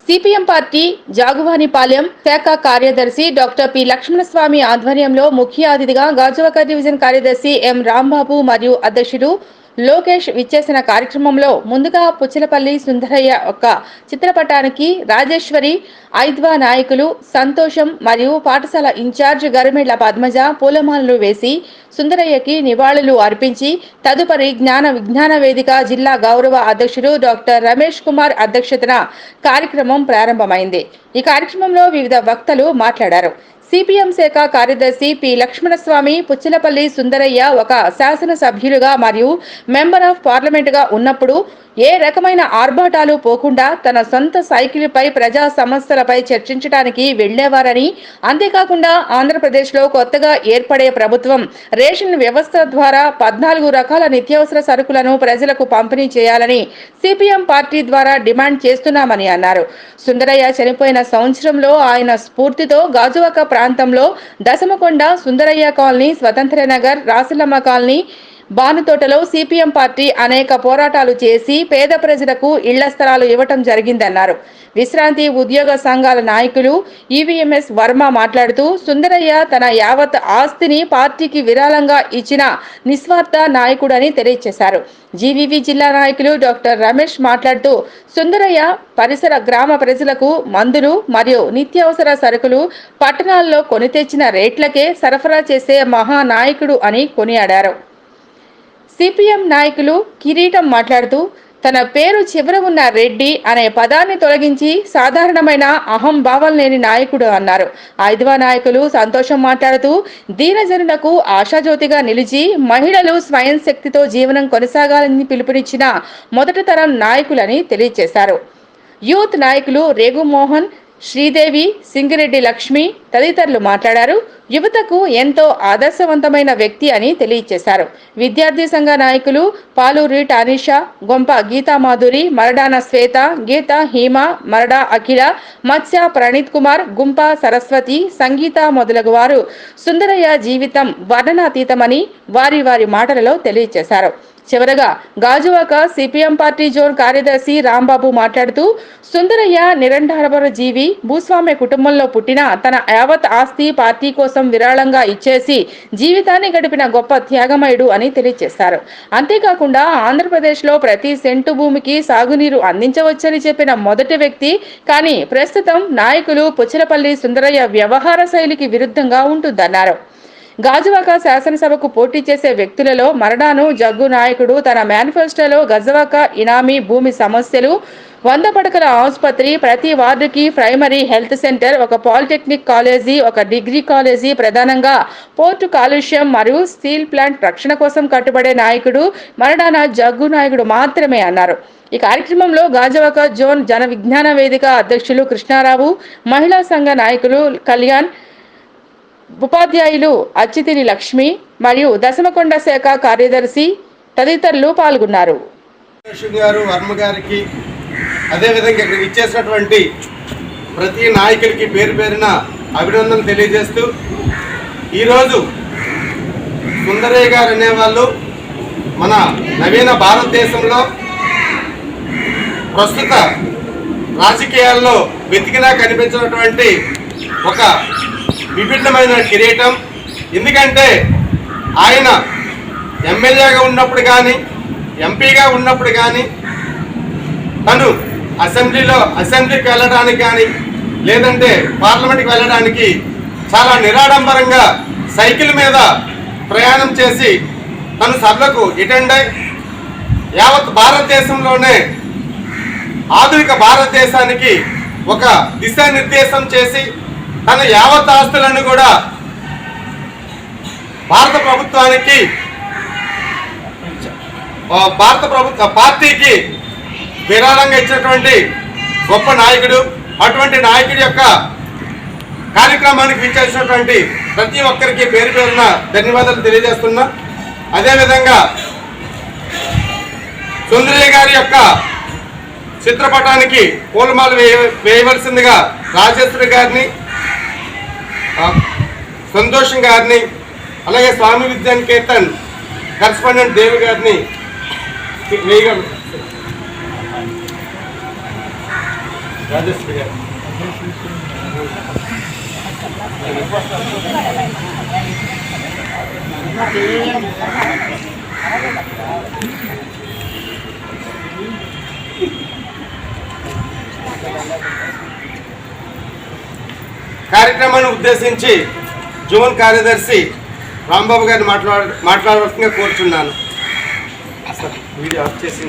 CPM party జాగువానిపాలెం శాఖ కార్యదర్శి doctor P Lakshmana Swamy ఆధ్వర్యంలో ముఖ్య అతిథిగా గాజువాక డివిజన్ కార్యదర్శి ఎం రాంబాబు మరియు అధ్యక్షుడు లోకేష్ విచ్చేసిన కార్యక్రమంలో ముందుగా పుచ్చలపల్లి సుందరయ్య యొక్క చిత్రపటానికి రాజేశ్వరి ఐద్వా నాయకులు సంతోషం మరియు పాఠశాల ఇన్ఛార్జ్ గరిమెళ్ల పద్మజ పూలమాలలు వేసి సుందరయ్యకి నివాళులు అర్పించి తదుపరి జ్ఞాన విజ్ఞాన వేదిక జిల్లా గౌరవ అధ్యక్షుడు డాక్టర్ రమేష్ కుమార్ అధ్యక్షతన కార్యక్రమం ప్రారంభమైంది. ఈ కార్యక్రమంలో వివిధ వక్తలు మాట్లాడారు. సిపిఎం శాఖ కార్యదర్శి పి లక్ష్మణస్వామి పుచ్చలపల్లి సుందరయ్య ఒక శాసనసభ్యులుగా మరియు మెంబర్ ఆఫ్ పార్లమెంటుగా ఉన్నప్పుడు ఏ రకమైన ఆర్భాటాలు పోకుండా తన సొంత సైకిల్పై ప్రజా సమస్యలపై చర్చించడానికి వెళ్లేవారని, అంతేకాకుండా ఆంధ్రప్రదేశ్లో కొత్తగా ఏర్పడే ప్రభుత్వం రేషన్ వ్యవస్థ ద్వారా 14 రకాల నిత్యావసర సరుకులను ప్రజలకు పంపిణీ చేయాలని సిపిఎం పార్టీ ద్వారా డిమాండ్ చేస్తున్నామని అన్నారు. సుందరయ్య చనిపోయిన సంవత్సరంలో ఆయన స్ఫూర్తితో గాజువాక ప్రాంతంలో దశమకొండ, సుందరయ్య కాలనీ, స్వతంత్ర నగర్, రాసులమ్మ కాలనీ, బానుతోటలో సిపిఎం పార్టీ అనేక పోరాటాలు చేసి పేద ప్రజలకు ఇళ్ల స్థలాలు ఇవ్వటం జరిగిందన్నారు. విశ్రాంతి ఉద్యోగ సంఘాల నాయకులు ఈవీఎంఎస్ వర్మ మాట్లాడుతూ సుందరయ్య తన యావత్ ఆస్తిని పార్టీకి విరాళంగా ఇచ్చిన నిస్వార్థ నాయకుడని తెలియజేశారు. జీవీవీ జిల్లా నాయకులు డాక్టర్ రమేష్ మాట్లాడుతూ సుందరయ్య పరిసర గ్రామ ప్రజలకు మందులు మరియు నిత్యావసర సరుకులు పట్టణాల్లో కొని తెచ్చిన రేట్లకే సరఫరా చేసే మహానాయకుడు అని కొనియాడారు. సిపిఎం నాయకులు కిరీటం మాట్లాడుతూ తన పేరు చివర ఉన్న రెడ్డి అనే పదాన్ని తొలగించి సాధారణమైన అహంభావం లేని నాయకుడు అన్నారు. ఐదవ నాయకులు సంతోషం మాట్లాడుతూ దీనజనులకు ఆశాజ్యోతిగా నిలిచి మహిళలు స్వయం శక్తితో జీవనం కొనసాగాలని పిలుపునిచ్చిన మొదటి తరం నాయకులని తెలియజేశారు. యూత్ నాయకులు రేగు మోహన్, శ్రీదేవి, సింగిరెడ్డి లక్ష్మి తదితరులు మాట్లాడారు. యువతకు ఎంతో ఆదర్శవంతమైన వ్యక్తి అని తెలియజేశారు. విద్యార్థి సంఘ నాయకులు పాలూరి టానిషా, గొంప గీతామాధురి, మరడాన శ్వేత, గీత హీమ, మరడా అఖిల, మత్స్య ప్రణీత్ కుమార్, గుంప సరస్వతి, సంగీత మొదలగు వారు సుందరయ్య జీవితం వర్ణనాతీతమని వారి వారి మాటలలో తెలియజేశారు. చివరగా గాజువాక సిపిఎం పార్టీ జోన్ కార్యదర్శి రాంబాబు మాట్లాడుతూ సుందరయ్య నిరంతర జీవి, భూస్వామ్య కుటుంబంలో పుట్టిన తన యావత్ ఆస్తి పార్టీ కోసం విరాళంగా ఇచ్చేసి జీవితాన్ని గడిపిన గొప్ప త్యాగమయుడు అని తెలియజేశారు. అంతేకాకుండా ఆంధ్రప్రదేశ్లో ప్రతి సెంటు భూమికి సాగునీరు అందించవచ్చని చెప్పిన మొదటి వ్యక్తి. కానీ ప్రస్తుతం నాయకులు పుచ్చలపల్లి సుందరయ్య వ్యవహార శైలికి విరుద్ధంగా ఉంటుందన్నారు. గాజువాక శాసనసభకు పోటీ చేసే వ్యక్తులలో మరడాను జగ్గు నాయకుడు తన మేనిఫెస్టోలో గజవాక ఇనామీ భూమి సమస్యలు, 100 పడకల ఆసుపత్రి, ప్రతి వార్డుకి ప్రైమరీ హెల్త్ సెంటర్, ఒక పాలిటెక్నిక్ కాలేజీ, ఒక డిగ్రీ కాలేజీ, ప్రధానంగా పోర్టు కాలుష్యం మరియు స్టీల్ ప్లాంట్ రక్షణ కోసం కట్టుబడే నాయకుడు మరడాన జగ్గు నాయకుడు మాత్రమే అన్నారు. ఈ కార్యక్రమంలో గాజువాక జోన్ జన విజ్ఞాన వేదిక అధ్యక్షులు కృష్ణారావు, మహిళా సంఘ నాయకులు కళ్యాణ్, ఉపాధ్యాయులు అచ్చితిరి లక్ష్మి మరియు దశమకొండ శాఖ కార్యదర్శి తదితరులు పాల్గొన్నారు. వర్మ గారికి, అదేవిధంగా ఇక్కడ ఇచ్చేసినటువంటి ప్రతి నాయకులకి పేరు పేరున అభినందనలు తెలియజేస్తూ, ఈరోజు సుందరయ్య గారు అనేవాళ్ళు మన నవీన భారతదేశంలో ప్రస్తుత రాజకీయాల్లో వెతికినా కనిపించినటువంటి ఒక విభిన్నమైన కిరీటం. ఎందుకంటే ఆయన ఎమ్మెల్యేగా ఉన్నప్పుడు కానీ, ఎంపీగా ఉన్నప్పుడు కానీ, తను అసెంబ్లీకి వెళ్ళడానికి కానీ, లేదంటే పార్లమెంట్కి వెళ్ళడానికి చాలా నిరాడంబరంగా సైకిల్ మీద ప్రయాణం చేసి తను సభలకు అటెండ్ అయి యావత్ భారతదేశంలోనే ఆధునిక భారతదేశానికి ఒక దిశానిర్దేశం చేసి తన యావత్ ఆస్తులను కూడా భారత ప్రభుత్వ పార్టీకి విరాళంగా ఇచ్చినటువంటి గొప్ప నాయకుడు. అటువంటి నాయకుడి యొక్క కార్యక్రమానికి విచ్చేసినటువంటి ప్రతి ఒక్కరికి పేరు పేరున ధన్యవాదాలు తెలియజేస్తున్నా. అదేవిధంగా సుందరయ్య గారి యొక్క చిత్రపటానికి పూలమాల వేయవలసిందిగా రాజేశ్వరి గారిని, సంతోషం గారిని, అలాగే స్వామి విద్యానికేతన్ కరెస్పాండెంట్ దేవి గారిని వేయగా రాజేశ్వరి గారు. కార్యక్రమాన్ని ఉద్దేశించి జోన్ కార్యదర్శి రాంబాబు గారిని మాట్లాడవలసిందిగా కోరుచున్నాను. వీడియో ఆఫ్ చేసి